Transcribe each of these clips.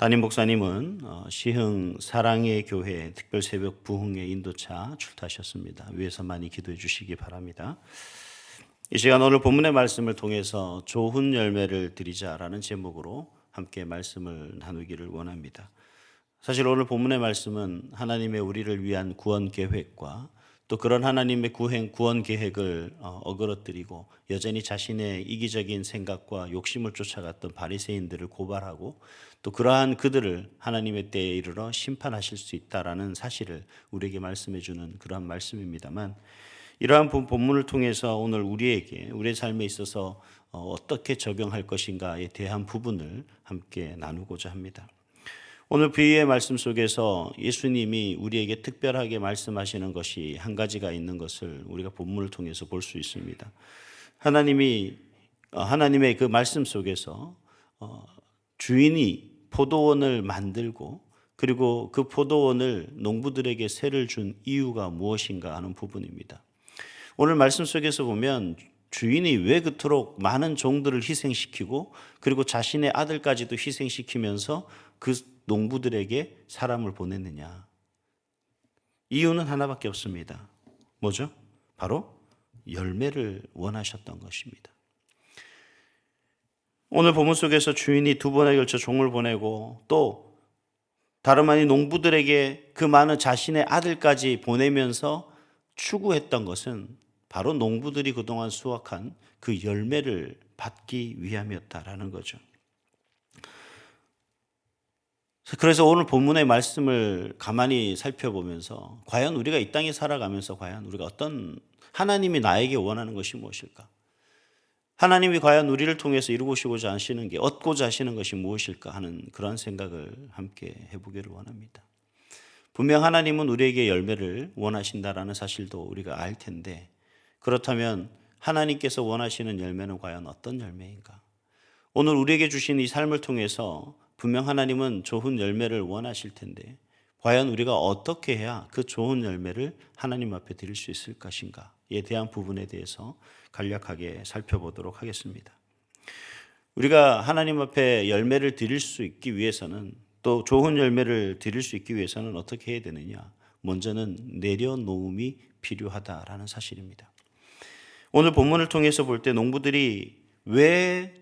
담임 목사님은 시흥 사랑의 교회 특별 새벽 부흥회 인도차 출타하셨습니다. 위에서 많이 기도해 주시기 바랍니다. 이 시간 오늘 본문의 말씀을 통해서 좋은 열매를 드리자라는 제목으로 함께 말씀을 나누기를 원합니다. 사실 오늘 본문의 말씀은 하나님의 우리를 위한 구원 계획과 또 그런 하나님의 구원 계획을 어그러뜨리고 여전히 자신의 이기적인 생각과 욕심을 쫓아갔던 바리새인들을 고발하고 또 그러한 그들을 하나님의 때에 이르러 심판하실 수 있다라는 사실을 우리에게 말씀해 주는 그러한 말씀입니다만, 이러한 본문을 통해서 오늘 우리에게 우리의 삶에 있어서 어떻게 적용할 것인가에 대한 부분을 함께 나누고자 합니다. 오늘 비유의 말씀 속에서 예수님이 우리에게 특별하게 말씀하시는 것이 한 가지가 있는 것을 우리가 본문을 통해서 볼 수 있습니다. 하나님의 그 말씀 속에서 주인이 포도원을 만들고 그리고 그 포도원을 농부들에게 세를 준 이유가 무엇인가 하는 부분입니다. 오늘 말씀 속에서 보면 주인이 왜 그토록 많은 종들을 희생시키고 그리고 자신의 아들까지도 희생시키면서 그 농부들에게 사람을 보냈느냐? 이유는 하나밖에 없습니다. 뭐죠? 바로 열매를 원하셨던 것입니다. 오늘 본문 속에서 주인이 두 번에 걸쳐 종을 보내고 또 다름 아닌 농부들에게 그 많은 자신의 아들까지 보내면서 추구했던 것은 바로 농부들이 그동안 수확한 그 열매를 받기 위함이었다라는 거죠. 그래서 오늘 본문의 말씀을 가만히 살펴보면서 과연 우리가 이 땅에 살아가면서 과연 우리가 어떤 하나님이 나에게 원하는 것이 무엇일까? 하나님이 과연 우리를 통해서 이루고자 하시는 게 얻고자 하시는 것이 무엇일까 하는 그런 생각을 함께 해보기를 원합니다. 분명 하나님은 우리에게 열매를 원하신다라는 사실도 우리가 알 텐데, 그렇다면 하나님께서 원하시는 열매는 과연 어떤 열매인가? 오늘 우리에게 주신 이 삶을 통해서 분명 하나님은 좋은 열매를 원하실 텐데 과연 우리가 어떻게 해야 그 좋은 열매를 하나님 앞에 드릴 수 있을 것인가에 대한 부분에 대해서 간략하게 살펴보도록 하겠습니다. 우리가 하나님 앞에 열매를 드릴 수 있기 위해서는, 또 좋은 열매를 드릴 수 있기 위해서는 어떻게 해야 되느냐? 먼저는 내려놓음이 필요하다라는 사실입니다. 오늘 본문을 통해서 볼 때 농부들이 왜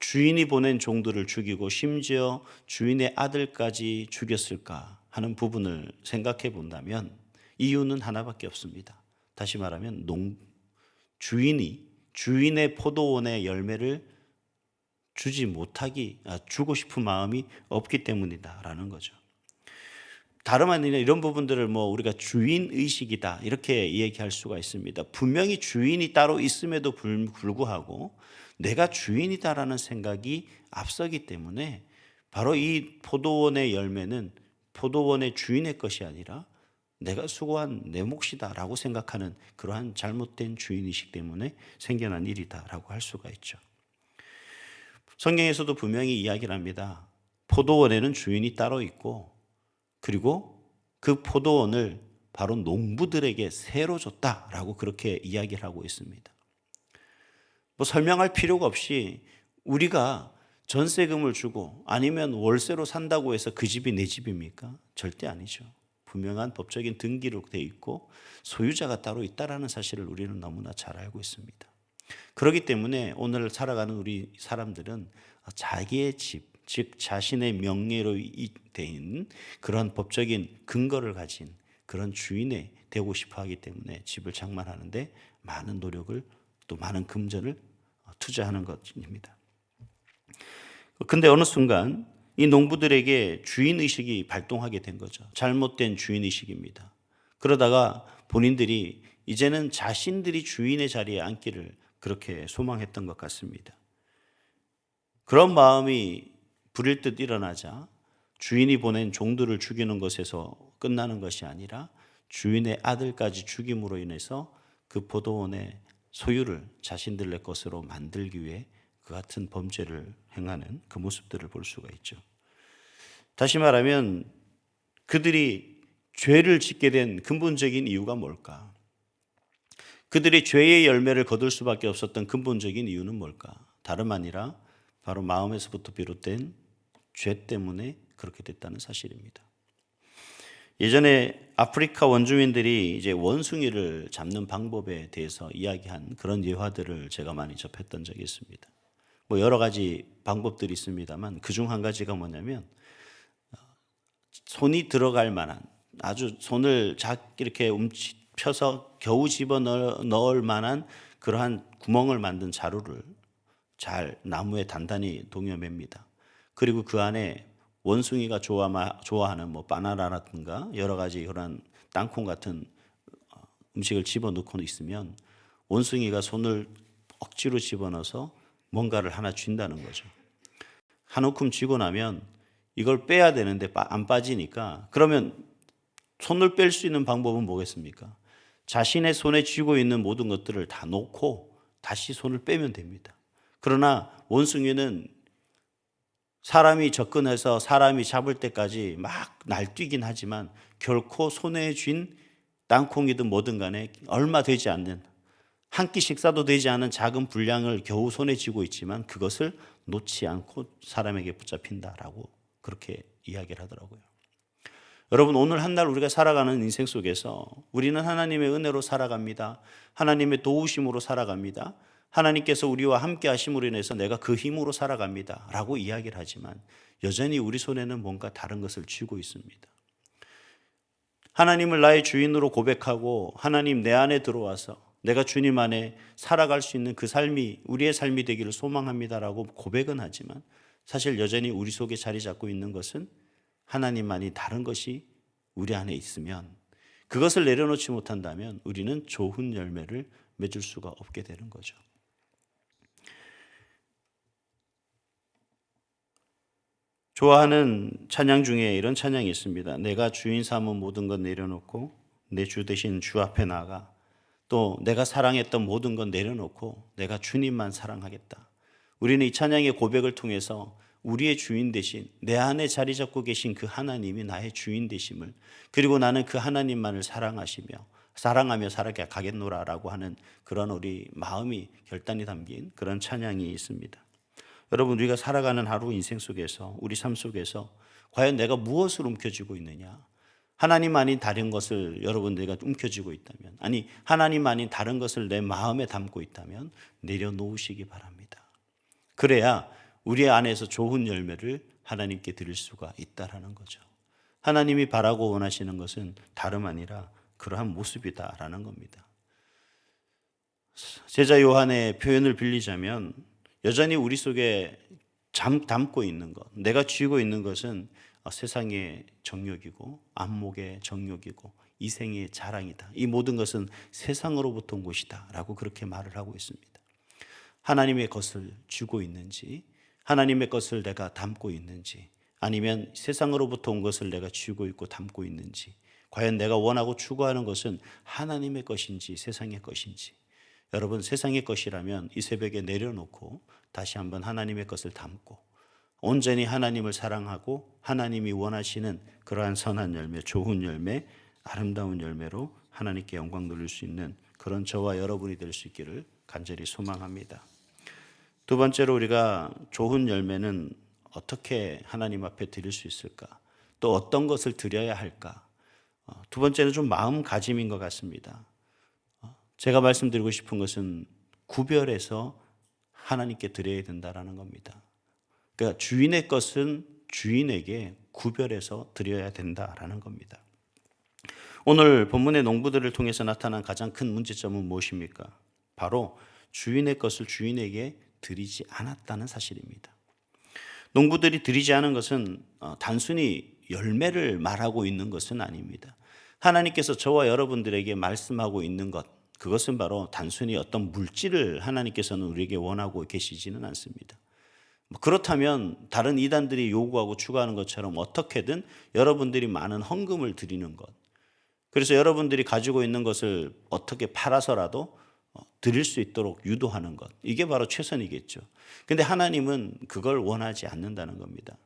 주인이 보낸 종들을 죽이고 심지어 주인의 아들까지 죽였을까 하는 부분을 생각해 본다면 이유는 하나밖에 없습니다. 다시 말하면 주인이 주인의 포도원의 열매를 주고 싶은 마음이 없기 때문이다라는 거죠. 다름 아니라 이런 부분들을 우리가 주인의식이다 이렇게 얘기할 수가 있습니다. 분명히 주인이 따로 있음에도 불구하고 내가 주인이다라는 생각이 앞서기 때문에 바로 이 포도원의 열매는 포도원의 주인의 것이 아니라 내가 수고한 내 몫이다라고 생각하는 그러한 잘못된 주인의식 때문에 생겨난 일이다라고 할 수가 있죠. 성경에서도 분명히 이야기를 합니다. 포도원에는 주인이 따로 있고 그리고 그 포도원을 바로 농부들에게 새로 줬다라고 그렇게 이야기를 하고 있습니다. 설명할 필요가 없이 우리가 전세금을 주고 아니면 월세로 산다고 해서 그 집이 내 집입니까? 절대 아니죠. 분명한 법적인 등기로 되어 있고 소유자가 따로 있다라는 사실을 우리는 너무나 잘 알고 있습니다. 그렇기 때문에 오늘 살아가는 우리 사람들은 자기의 집, 즉 자신의 명예로 된 그런 법적인 근거를 가진 그런 주인이 되고 싶어 하기 때문에 집을 장만하는데 많은 노력을 또 많은 금전을 투자하는 것입니다. 근데 어느 순간 이 농부들에게 주인의식이 발동하게 된 거죠. 잘못된 주인의식입니다. 그러다가 본인들이 이제는 자신들이 주인의 자리에 앉기를 그렇게 소망했던 것 같습니다. 그런 마음이 불일 듯 일어나자 주인이 보낸 종들을 죽이는 것에서 끝나는 것이 아니라 주인의 아들까지 죽임으로 인해서 그 포도원의 소유를 자신들의 것으로 만들기 위해 그 같은 범죄를 행하는 그 모습들을 볼 수가 있죠. 다시 말하면 그들이 죄를 짓게 된 근본적인 이유가 뭘까? 그들이 죄의 열매를 거둘 수밖에 없었던 근본적인 이유는 뭘까? 다름 아니라 바로 마음에서부터 비롯된 죄 때문에 그렇게 됐다는 사실입니다. 예전에 아프리카 원주민들이 이제 원숭이를 잡는 방법에 대해서 이야기한 그런 예화들을 제가 많이 접했던 적이 있습니다. 뭐 여러 가지 방법들이 있습니다만 그중 한 가지가 뭐냐면 손이 들어갈 만한 아주 손을 이렇게 펴서 겨우 집어 넣을 만한 그러한 구멍을 만든 자루를 잘 나무에 단단히 동여맵니다. 그리고 그 안에 원숭이가 좋아하는 뭐 바나나라든가 여러 가지 그런 땅콩 같은 음식을 집어넣고 있으면 원숭이가 손을 억지로 집어넣어서 뭔가를 하나 쥔다는 거죠. 한 움큼 쥐고 나면 이걸 빼야 되는데 안 빠지니까 그러면 손을 뺄 수 있는 방법은 뭐겠습니까? 자신의 손에 쥐고 있는 모든 것들을 다 놓고 다시 손을 빼면 됩니다. 그러나 원숭이는 사람이 접근해서 사람이 잡을 때까지 막 날뛰긴 하지만 결코 손에 쥔 땅콩이든 뭐든 간에 얼마 되지 않는 한 끼 식사도 되지 않은 작은 분량을 겨우 손에 쥐고 있지만 그것을 놓지 않고 사람에게 붙잡힌다라고 그렇게 이야기를 하더라고요. 여러분 오늘 한 날 우리가 살아가는 인생 속에서 우리는 하나님의 은혜로 살아갑니다. 하나님의 도우심으로 살아갑니다. 하나님께서 우리와 함께 하심으로 인해서 내가 그 힘으로 살아갑니다 라고 이야기를 하지만 여전히 우리 손에는 뭔가 다른 것을 쥐고 있습니다. 하나님을 나의 주인으로 고백하고 하나님 내 안에 들어와서 내가 주님 안에 살아갈 수 있는 그 삶이 우리의 삶이 되기를 소망합니다라고 고백은 하지만 사실 여전히 우리 속에 자리 잡고 있는 것은 하나님만이 다른 것이 우리 안에 있으면 그것을 내려놓지 못한다면 우리는 좋은 열매를 맺을 수가 없게 되는 거죠. 좋아하는 찬양 중에 이런 찬양이 있습니다. 내가 주인 삼은 모든 것 내려놓고 내 주 대신 주 앞에 나가 또 내가 사랑했던 모든 것 내려놓고 내가 주님만 사랑하겠다. 우리는 이 찬양의 고백을 통해서 우리의 주인 대신 내 안에 자리 잡고 계신 그 하나님이 나의 주인 되심을 그리고 나는 그 하나님만을 사랑하며 살아가겠노라라고 하는 그런 우리 마음이 결단이 담긴 그런 찬양이 있습니다. 여러분 우리가 살아가는 하루 인생 속에서 우리 삶 속에서 과연 내가 무엇을 움켜쥐고 있느냐 하나님 아닌 다른 것을 여러분들과 움켜쥐고 있다면 아니 하나님 아닌 다른 것을 내 마음에 담고 있다면 내려놓으시기 바랍니다. 그래야 우리 안에서 좋은 열매를 하나님께 드릴 수가 있다라는 거죠. 하나님이 바라고 원하시는 것은 다름 아니라 그러한 모습이다라는 겁니다. 제자 요한의 표현을 빌리자면 여전히 우리 속에 담고 있는 것, 내가 쥐고 있는 것은 세상의 정욕이고 안목의 정욕이고 이생의 자랑이다. 이 모든 것은 세상으로부터 온 것이다 라고 그렇게 말을 하고 있습니다. 하나님의 것을 쥐고 있는지 하나님의 것을 내가 담고 있는지 아니면 세상으로부터 온 것을 내가 쥐고 있고 담고 있는지 과연 내가 원하고 추구하는 것은 하나님의 것인지 세상의 것인지 여러분 세상의 것이라면 이 새벽에 내려놓고 다시 한번 하나님의 것을 담고 온전히 하나님을 사랑하고 하나님이 원하시는 그러한 선한 열매, 좋은 열매, 아름다운 열매로 하나님께 영광 돌릴 수 있는 그런 저와 여러분이 될 수 있기를 간절히 소망합니다. 두 번째로 우리가 좋은 열매는 어떻게 하나님 앞에 드릴 수 있을까? 또 어떤 것을 드려야 할까? 두 번째는 좀 마음가짐인 것 같습니다. 제가 말씀드리고 싶은 것은 구별해서 하나님께 드려야 된다라는 겁니다. 그러니까 주인의 것은 주인에게 구별해서 드려야 된다라는 겁니다. 오늘 본문의 농부들을 통해서 나타난 가장 큰 문제점은 무엇입니까? 바로 주인의 것을 주인에게 드리지 않았다는 사실입니다. 농부들이 드리지 않은 것은 단순히 열매를 말하고 있는 것은 아닙니다. 하나님께서 저와 여러분들에게 말씀하고 있는 것, 그것은 바로 단순히 어떤 물질을 하나님께서는 우리에게 원하고 계시지는 않습니다. 그렇다면 다른 이단들이 요구하고 추구하는 것처럼 어떻게든 여러분들이 많은 헌금을 드리는 것, 그래서 여러분들이 가지고 있는 것을 어떻게 팔아서라도 드릴 수 있도록 유도하는 것, 이게 바로 최선이겠죠. 근데 하나님은 그걸 원하지 않는다는 겁니다.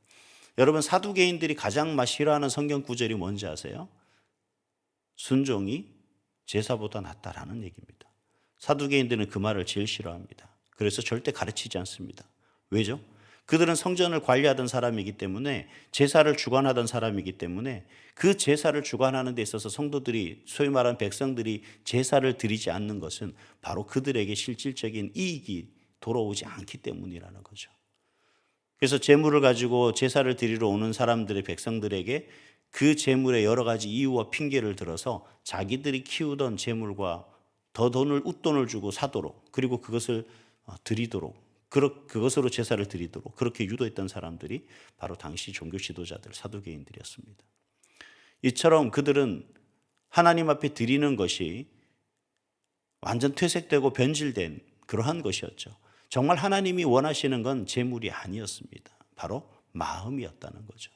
여러분 사두개인들이 가장 싫어하는 성경 구절이 뭔지 아세요? 순종이 제사보다 낫다라는 얘기입니다. 사두개인들은 그 말을 제일 싫어합니다. 그래서 절대 가르치지 않습니다. 왜죠? 그들은 성전을 관리하던 사람이기 때문에 제사를 주관하던 사람이기 때문에 그 제사를 주관하는 데 있어서 성도들이 소위 말하는 백성들이 제사를 드리지 않는 것은 바로 그들에게 실질적인 이익이 돌아오지 않기 때문이라는 거죠. 그래서 제물을 가지고 제사를 드리러 오는 사람들의 백성들에게 그 제물의 여러 가지 이유와 핑계를 들어서 자기들이 키우던 제물과 더 웃돈을 주고 사도록, 그리고 그것을 드리도록, 그것으로 제사를 드리도록 그렇게 유도했던 사람들이 바로 당시 종교 지도자들, 사두개인들이었습니다. 이처럼 그들은 하나님 앞에 드리는 것이 완전 퇴색되고 변질된 그러한 것이었죠. 정말 하나님이 원하시는 건 제물이 아니었습니다. 바로 마음이었다는 거죠.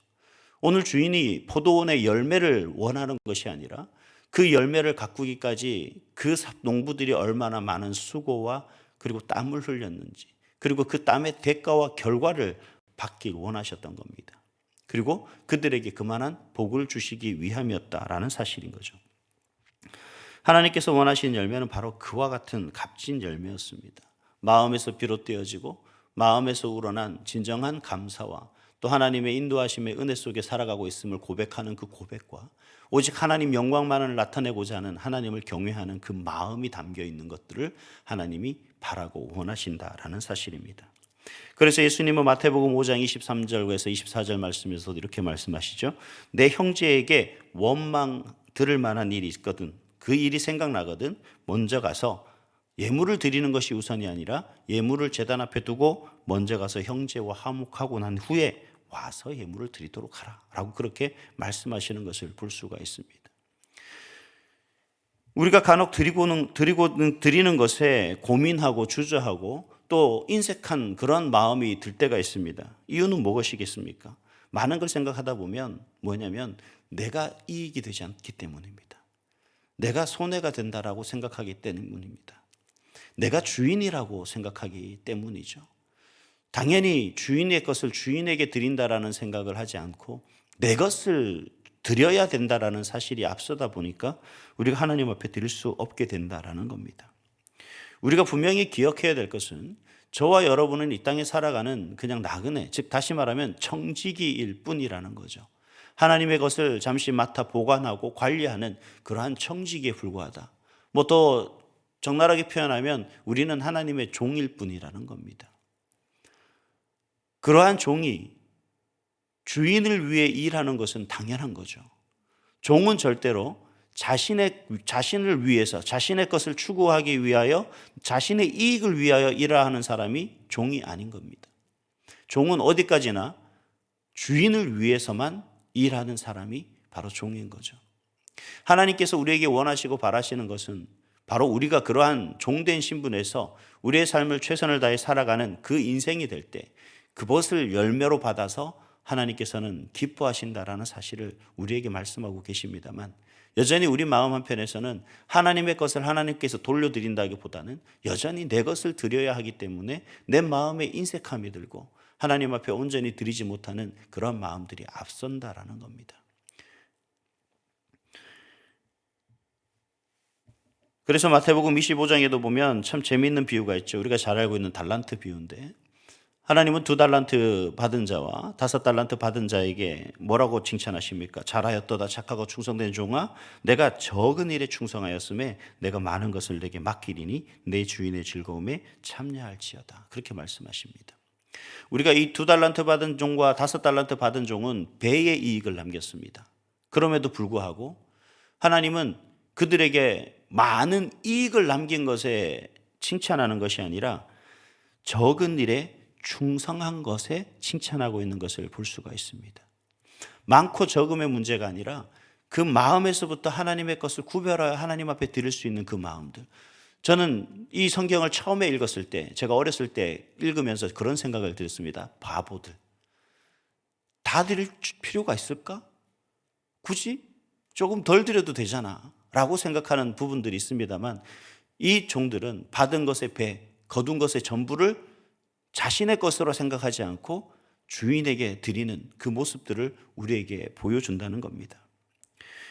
오늘 주인이 포도원의 열매를 원하는 것이 아니라 그 열매를 가꾸기까지 그 농부들이 얼마나 많은 수고와 그리고 땀을 흘렸는지, 그리고 그 땀의 대가와 결과를 받길 원하셨던 겁니다. 그리고 그들에게 그만한 복을 주시기 위함이었다라는 사실인 거죠. 하나님께서 원하시는 열매는 바로 그와 같은 값진 열매였습니다. 마음에서 비롯되어지고 마음에서 우러난 진정한 감사와 또 하나님의 인도하심의 은혜 속에 살아가고 있음을 고백하는 그 고백과 오직 하나님 영광만을 나타내고자 하는 하나님을 경외하는 그 마음이 담겨 있는 것들을 하나님이 바라고 원하신다라는 사실입니다. 그래서 예수님은 마태복음 5장 23절에서 24절 말씀에서도 이렇게 말씀하시죠. 내 형제에게 원망 들을 만한 일이 있거든, 그 일이 생각나거든 먼저 가서 예물을 드리는 것이 우선이 아니라 예물을 제단 앞에 두고 먼저 가서 형제와 화목하고 난 후에 와서 예물을 드리도록 하라 라고 그렇게 말씀하시는 것을 볼 수가 있습니다. 우리가 간혹 드리는 것에 고민하고 주저하고 또 인색한 그런 마음이 들 때가 있습니다. 이유는 무엇이겠습니까? 많은 걸 생각하다 보면 뭐냐면 내가 이익이 되지 않기 때문입니다. 내가 손해가 된다라고 생각하기 때문입니다. 내가 주인이라고 생각하기 때문이죠. 당연히 주인의 것을 주인에게 드린다라는 생각을 하지 않고 내 것을 드려야 된다라는 사실이 앞서다 보니까 우리가 하나님 앞에 드릴 수 없게 된다라는 겁니다. 우리가 분명히 기억해야 될 것은 저와 여러분은 이 땅에 살아가는 그냥 나그네, 즉 다시 말하면 청지기일 뿐이라는 거죠. 하나님의 것을 잠시 맡아 보관하고 관리하는 그러한 청지기에 불과하다. 뭐 더 적나라하게 표현하면 우리는 하나님의 종일 뿐이라는 겁니다. 그러한 종이 주인을 위해 일하는 것은 당연한 거죠. 종은 절대로 자신을 위해서, 자신의 것을 추구하기 위하여, 자신의 이익을 위하여 일하는 사람이 종이 아닌 겁니다. 종은 어디까지나 주인을 위해서만 일하는 사람이 바로 종인 거죠. 하나님께서 우리에게 원하시고 바라시는 것은 바로 우리가 그러한 종된 신분에서 우리의 삶을 최선을 다해 살아가는 그 인생이 될 때 그것을 열매로 받아서 하나님께서는 기뻐하신다라는 사실을 우리에게 말씀하고 계십니다만, 여전히 우리 마음 한편에서는 하나님의 것을 하나님께서 돌려드린다기보다는 여전히 내 것을 드려야 하기 때문에 내 마음에 인색함이 들고 하나님 앞에 온전히 드리지 못하는 그런 마음들이 앞선다라는 겁니다. 그래서 마태복음 25장에도 보면 참 재미있는 비유가 있죠. 우리가 잘 알고 있는 달란트 비유인데, 하나님은 2달란트 받은 자와 5달란트 받은 자에게 뭐라고 칭찬하십니까? 잘하였도다 착하고 충성된 종아, 내가 적은 일에 충성하였음에 내가 많은 것을 내게 맡기리니 내 주인의 즐거움에 참여할지어다. 그렇게 말씀하십니다. 우리가 이 2달란트 받은 종과 5달란트 받은 종은 배의 이익을 남겼습니다. 그럼에도 불구하고 하나님은 그들에게 많은 이익을 남긴 것에 칭찬하는 것이 아니라 적은 일에 충성한 것에 칭찬하고 있는 것을 볼 수가 있습니다. 많고 적음의 문제가 아니라 그 마음에서부터 하나님의 것을 구별하여 하나님 앞에 드릴 수 있는 그 마음들. 저는 이 성경을 처음에 읽었을 때, 제가 어렸을 때 읽으면서 그런 생각을 들었습니다. 바보들. 다 드릴 필요가 있을까? 굳이 조금 덜 드려도 되잖아 라고 생각하는 부분들이 있습니다만, 이 종들은 받은 것의 배, 거둔 것의 전부를 자신의 것으로 생각하지 않고 주인에게 드리는 그 모습들을 우리에게 보여준다는 겁니다.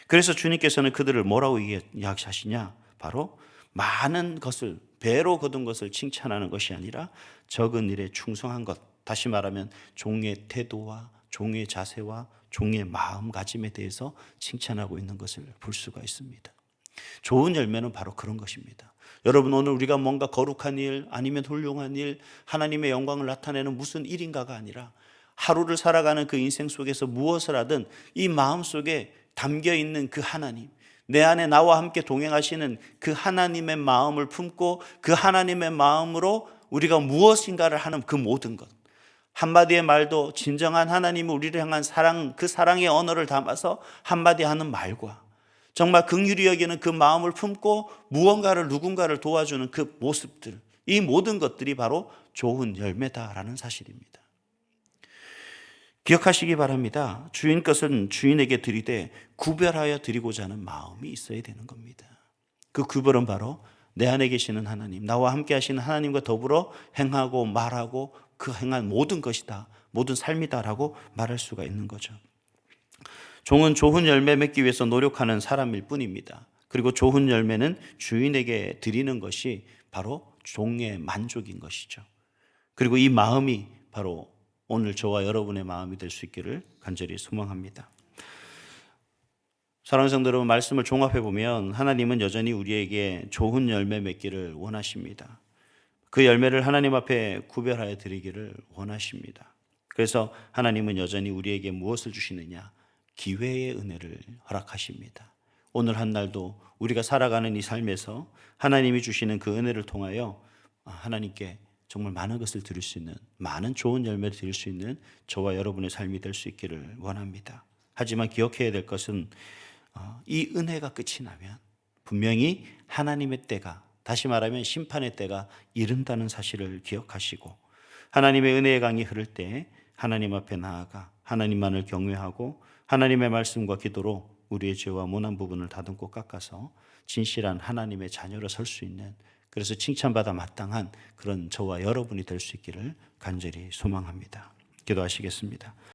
그래서 주님께서는 그들을 뭐라고 이야기하시냐? 바로 많은 것을, 배로 거둔 것을 칭찬하는 것이 아니라 적은 일에 충성한 것, 다시 말하면 종의 태도와 종의 자세와 종의 마음가짐에 대해서 칭찬하고 있는 것을 볼 수가 있습니다. 좋은 열매는 바로 그런 것입니다. 여러분, 오늘 우리가 뭔가 거룩한 일 아니면 훌륭한 일, 하나님의 영광을 나타내는 무슨 일인가가 아니라 하루를 살아가는 그 인생 속에서 무엇을 하든 이 마음 속에 담겨 있는 그 하나님, 내 안에 나와 함께 동행하시는 그 하나님의 마음을 품고 그 하나님의 마음으로 우리가 무엇인가를 하는 그 모든 것, 한마디의 말도 진정한 하나님이 우리를 향한 사랑, 그 사랑의 언어를 담아서 한마디 하는 말과 정말 긍휼히 여기는 그 마음을 품고 무언가를 누군가를 도와주는 그 모습들, 이 모든 것들이 바로 좋은 열매다라는 사실입니다. 기억하시기 바랍니다. 주인 것은 주인에게 드리되 구별하여 드리고자 하는 마음이 있어야 되는 겁니다. 그 구별은 바로 내 안에 계시는 하나님, 나와 함께 하시는 하나님과 더불어 행하고 말하고 그 행한 모든 것이다, 모든 삶이다라고 말할 수가 있는 거죠. 종은 좋은 열매 맺기 위해서 노력하는 사람일 뿐입니다. 그리고 좋은 열매는 주인에게 드리는 것이 바로 종의 만족인 것이죠. 그리고 이 마음이 바로 오늘 저와 여러분의 마음이 될 수 있기를 간절히 소망합니다. 사랑하는 성도 여러분, 말씀을 종합해 보면 하나님은 여전히 우리에게 좋은 열매 맺기를 원하십니다. 그 열매를 하나님 앞에 구별하여 드리기를 원하십니다. 그래서 하나님은 여전히 우리에게 무엇을 주시느냐? 기회의 은혜를 허락하십니다. 오늘 한 날도 우리가 살아가는 이 삶에서 하나님이 주시는 그 은혜를 통하여 하나님께 정말 많은 것을 드릴 수 있는, 많은 좋은 열매를 드릴 수 있는 저와 여러분의 삶이 될 수 있기를 원합니다. 하지만 기억해야 될 것은 이 은혜가 끝이 나면 분명히 하나님의 때가, 다시 말하면 심판의 때가 이른다는 사실을 기억하시고, 하나님의 은혜의 강이 흐를 때 하나님 앞에 나아가 하나님만을 경외하고 하나님의 말씀과 기도로 우리의 죄와 모난 부분을 다듬고 깎아서 진실한 하나님의 자녀로 설 수 있는, 그래서 칭찬받아 마땅한 그런 저와 여러분이 될 수 있기를 간절히 소망합니다. 기도하시겠습니다.